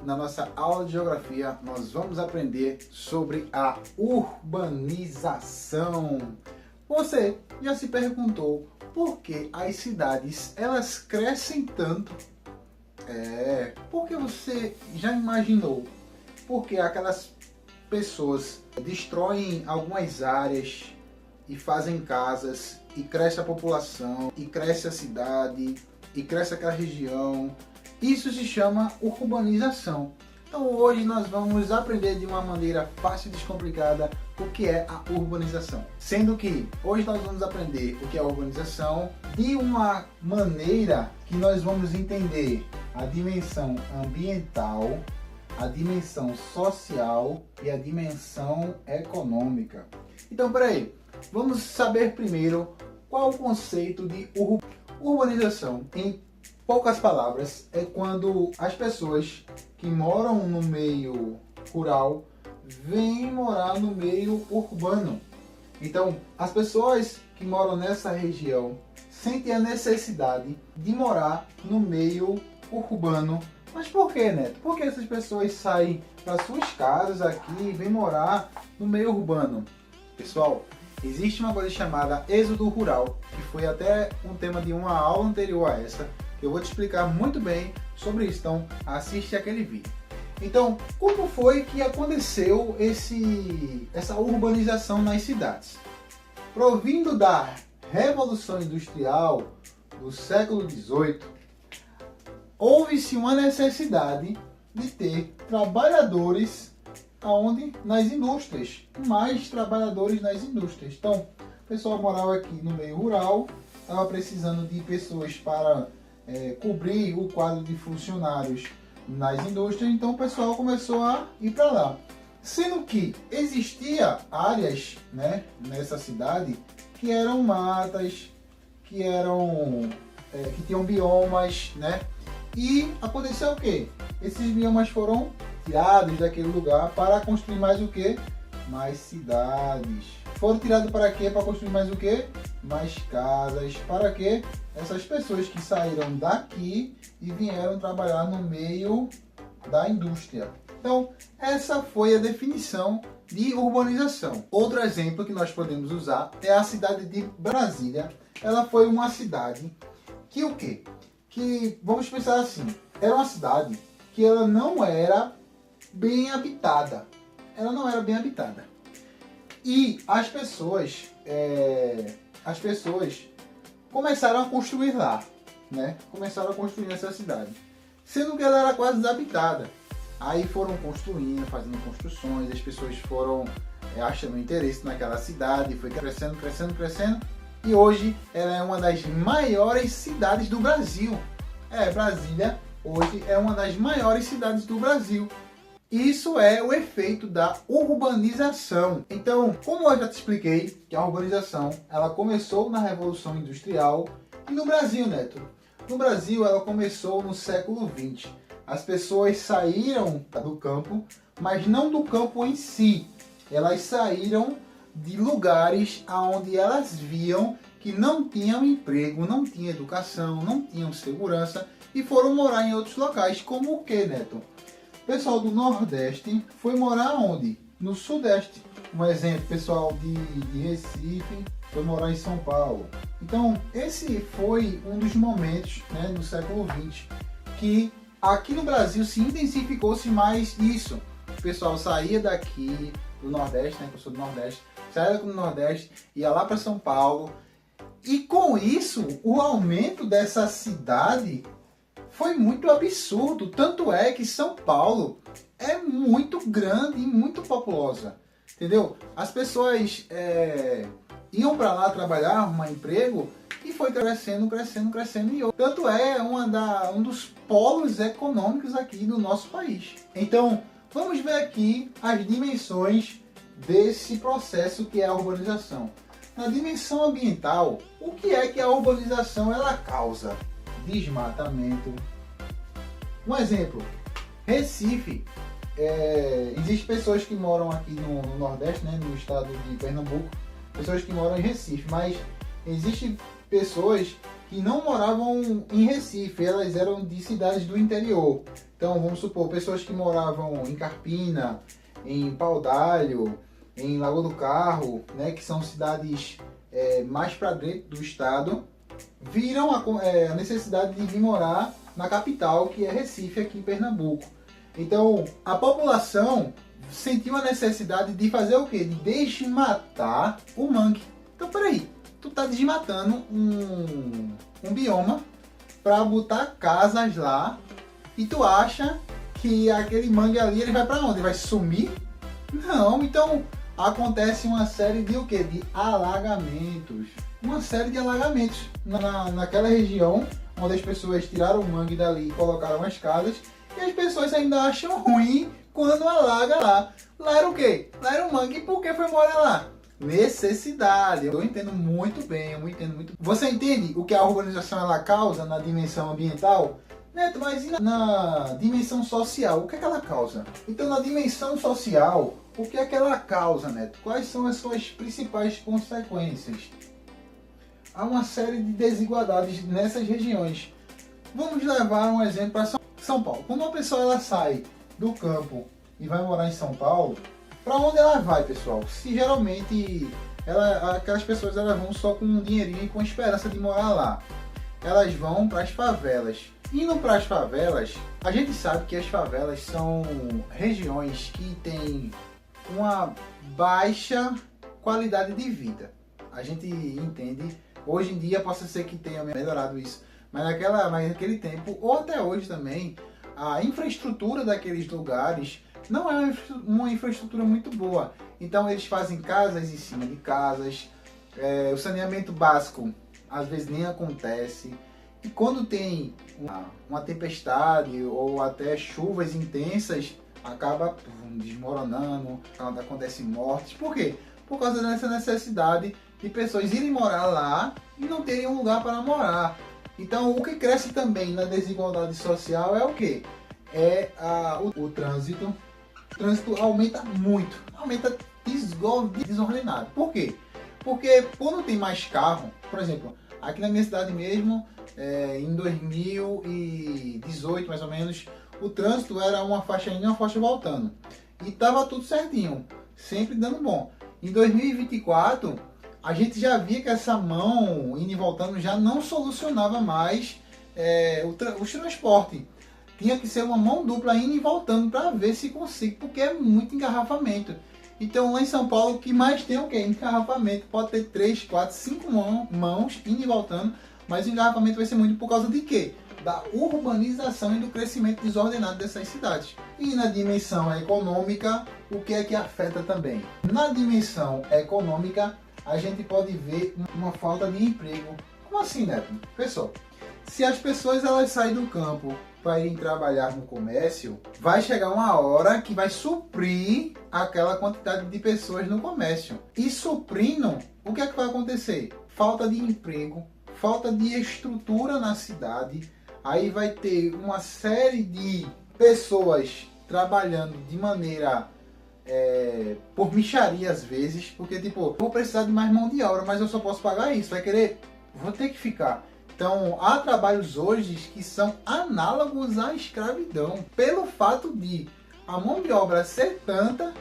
na nossa aula de geografia, nós vamos aprender sobre a urbanização. Você já se perguntou por que as cidades elas crescem tanto? Porque você já imaginou por que aquelas pessoas destroem algumas áreas e fazem casas e cresce a população e cresce a cidade e cresce aquela região? Isso se chama urbanização. Então hoje nós vamos aprender de uma maneira fácil e descomplicada o que é a urbanização. Sendo que hoje nós vamos aprender o que é a urbanização de uma maneira que nós vamos entender a dimensão ambiental, a dimensão social e a dimensão econômica. Então, peraí, vamos saber primeiro qual o conceito de urbanização. Em poucas palavras, é quando as pessoas que moram no meio rural vêm morar no meio urbano. Então, as pessoas que moram nessa região sentem a necessidade de morar no meio urbano. Mas por que, Neto? Por que essas pessoas saem das suas casas aqui e vêm morar no meio urbano? Pessoal, existe uma coisa chamada êxodo rural, que foi até um tema de uma aula anterior a essa, que eu vou te explicar muito bem sobre isso, então assiste aquele vídeo. Então, como foi que aconteceu essa urbanização nas cidades? Provindo da Revolução Industrial do século XVIII, houve-se uma necessidade de ter trabalhadores nas indústrias, mais trabalhadores nas indústrias. Então, o pessoal morava aqui no meio rural, estava precisando de pessoas para cobrir o quadro de funcionários nas indústrias, então o pessoal começou a ir para lá. Sendo que existia áreas, né, nessa cidade que eram matas, que tinham biomas, né? E aconteceu o quê? Esses biomas foram tirados daquele lugar para construir mais o quê? Mais cidades. Foram tirados para quê? Para construir mais o quê? Mais casas. Para quê? Essas pessoas que saíram daqui e vieram trabalhar no meio da indústria. Então, essa foi a definição de urbanização. Outro exemplo que nós podemos usar é a cidade de Brasília. Ela foi uma cidade que o quê? Que, vamos pensar assim, era uma cidade que ela não era bem habitada. Ela não era bem habitada. E as pessoas começaram a construir lá, né? Começaram a construir nessa cidade. Sendo que ela era quase desabitada. Aí foram construindo, fazendo construções, as pessoas foram achando interesse naquela cidade, foi crescendo, crescendo, crescendo. E hoje ela é uma das maiores cidades do Brasil. Brasília hoje é uma das maiores cidades do Brasil. Isso é o efeito da urbanização. Então, como eu já te expliquei, que a urbanização ela começou na Revolução Industrial e no Brasil, Neto. No Brasil ela começou no século XX. As pessoas saíram do campo, mas não do campo em si. Elas saíram de lugares onde elas viam que não tinham emprego, não tinham educação, não tinham segurança e foram morar em outros locais, como o que, Neto? O pessoal do Nordeste foi morar onde? No Sudeste. Um exemplo, pessoal de Recife foi morar em São Paulo. Então, esse foi um dos momentos, né, no século XX que aqui no Brasil se intensificou-se mais isso. O pessoal saía daqui do Nordeste, né, que eu sou do Nordeste, saía do Nordeste, ia lá para São Paulo. E com isso, o aumento dessa cidade foi muito absurdo. Tanto é que São Paulo é muito grande e muito populosa. Entendeu? As pessoas iam para lá trabalhar, arrumar emprego e foi crescendo, crescendo, crescendo. E tanto é um dos polos econômicos aqui do nosso país. Então, vamos ver aqui as dimensões desse processo que é a urbanização. Na dimensão ambiental, o que é que a urbanização ela causa? Desmatamento. Um exemplo, Recife. Existem pessoas que moram aqui no Nordeste, né, no estado de Pernambuco, pessoas que moram em Recife, mas existem pessoas que não moravam em Recife, elas eram de cidades do interior. Então, vamos supor, pessoas que moravam em Carpina, em Paudalho, em Lagoa do Carro, né, que são cidades mais para dentro do estado, viram a necessidade de vir morar na capital, que é Recife, aqui em Pernambuco. Então, a população sentiu a necessidade de fazer o quê? De desmatar o mangue. Então, peraí, tu tá desmatando um bioma para botar casas lá e tu acha que aquele mangue ali ele vai para onde? Ele vai sumir? Não, então acontece uma série de o quê? De alagamentos. Uma série de alagamentos naquela região onde as pessoas tiraram o mangue dali e colocaram as casas, e as pessoas ainda acham ruim quando alaga lá. Lá era o quê? Lá era o mangue. Por que foi morar lá? Necessidade. Eu entendo muito bem, eu entendo muito. Você entende o que a urbanização ela causa na dimensão ambiental? Neto, mas e na dimensão social? O que é que ela causa? Então, na dimensão social, o que é que ela causa, Neto? Quais são as suas principais consequências? Há uma série de desigualdades nessas regiões. Vamos levar um exemplo para São Paulo. Quando uma pessoa ela sai do campo e vai morar em São Paulo, para onde ela vai, pessoal? Se geralmente aquelas pessoas elas vão só com um dinheirinho e com esperança de morar lá. Elas vão para as favelas. Indo para as favelas, a gente sabe que as favelas são regiões que têm uma baixa qualidade de vida. A gente entende. Hoje em dia possa ser que tenha melhorado isso, mas naquele tempo, ou até hoje também, a infraestrutura daqueles lugares não é uma infraestrutura muito boa. Então eles fazem casas em cima de casas, o saneamento básico às vezes nem acontece. E quando tem uma tempestade ou até chuvas intensas, acaba desmoronando, acontecem mortes. Por quê? Por causa dessa necessidade de pessoas irem morar lá e não terem um lugar para morar. Então, o que cresce também na desigualdade social é o quê? O trânsito. O trânsito aumenta muito, aumenta desordenado. Por quê? Porque quando tem mais carro, por exemplo, aqui na minha cidade mesmo, em 2018 mais ou menos, o trânsito era uma faixa indo e uma faixa voltando. E tava tudo certinho, sempre dando bom. Em 2024, a gente já via que essa mão indo e voltando já não solucionava mais o transporte. Tinha que ser uma mão dupla indo e voltando para ver se consigo, porque é muito engarrafamento. Então lá em São Paulo, o que mais tem é o quê? Engarrafamento. Pode ter 3, 4, 5 mãos indo e voltando, mas o engarrafamento vai ser muito por causa de quê? Da urbanização e do crescimento desordenado dessas cidades. E na dimensão econômica, o que é que afeta também? Na dimensão econômica, a gente pode ver uma falta de emprego. Como assim, Neto? Pessoal, se as pessoas elas saem do campo para irem trabalhar no comércio, vai chegar uma hora que vai suprir aquela quantidade de pessoas no comércio. E suprindo, o que é que vai acontecer? Falta de emprego, falta de estrutura na cidade. Aí vai ter uma série de pessoas trabalhando de maneira por mixaria às vezes, porque tipo, vou precisar de mais mão de obra, mas eu só posso pagar isso, vai querer, vou ter que ficar. Então há trabalhos hoje que são análogos à escravidão, pelo fato de a mão de obra ser tanta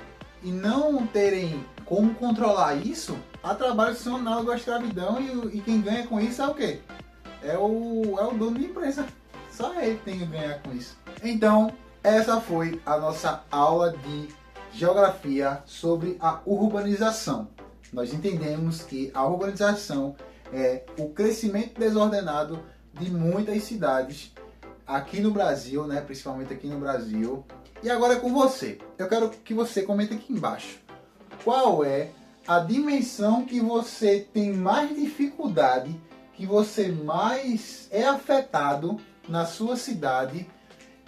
e não terem como controlar isso. Há trabalhos que são análogos à escravidão e quem ganha com isso é o quê? É o dono de empresa. Só ele tem que ganhar com isso. Então, essa foi a nossa aula de geografia sobre a urbanização. Nós entendemos que a urbanização é o crescimento desordenado de muitas cidades aqui no Brasil, né? Principalmente aqui no Brasil. E agora é com você. Eu quero que você comente aqui embaixo. Qual é a dimensão que você tem mais dificuldade, que você mais é afetado na sua cidade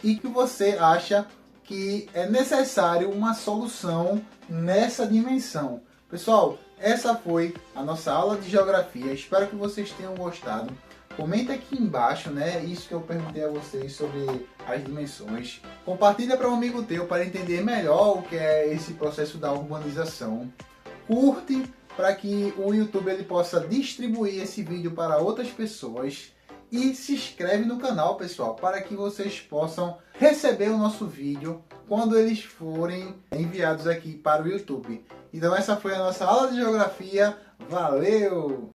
e que você acha que é necessário uma solução nessa dimensão? Pessoal, essa foi a nossa aula de geografia. Espero que vocês tenham gostado. Comenta aqui embaixo, né? Isso que eu perguntei a vocês sobre as dimensões. Compartilha para um amigo teu para entender melhor o que é esse processo da urbanização. Curte, para que o YouTube ele possa distribuir esse vídeo para outras pessoas. E se inscreve no canal, pessoal, para que vocês possam receber o nosso vídeo quando eles forem enviados aqui para o YouTube. Então essa foi a nossa aula de geografia. Valeu!